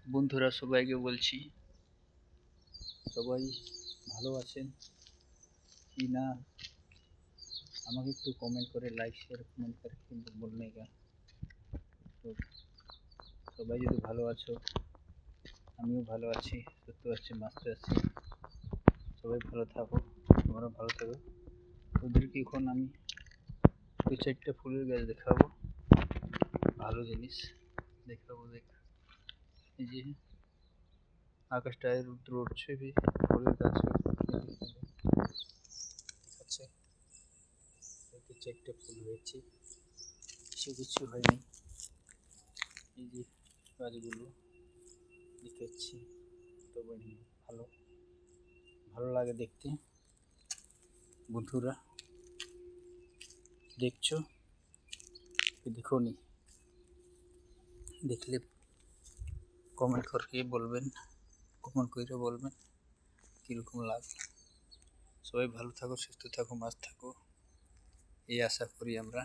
বন্ধুরা সবাইকে বলছি, সবাই ভালো আছেন কি না আমাকে একটু কমেন্ট করে, লাইক শেয়ার কমেন্ট করে কিন্তু বলনে का। তো সবাই যদি ভালো আছো, আমিও ভালো আছি, সুস্থ আছি, মস্ত আছি। সবাই ভালো থাকো, তোমরা ভালো থাকো। তোদেরকে এখন আমি দু চারটে ফুলের গাছ দেখাবো, ভালো জিনিস দেখাবো। দেখ, এই যে আকাশটায় রুদ্র উঠছে, ফুলের গাছ আছে, দু চারটে ফুল হয়েছে, কিছু হয়নি। এই যে গাছগুলো দেখাচ্ছি, তো ভালো ভালো লাগে দেখতে। বন্ধুরা দেখছো কি দেখো নি? দেখলে কমেন্ট করে বলবেন, কীরকম লাগলো। সবাই ভালো থাকো, সুস্থ থাকো, মাস্ত থাকো, এই আশা করি আমরা।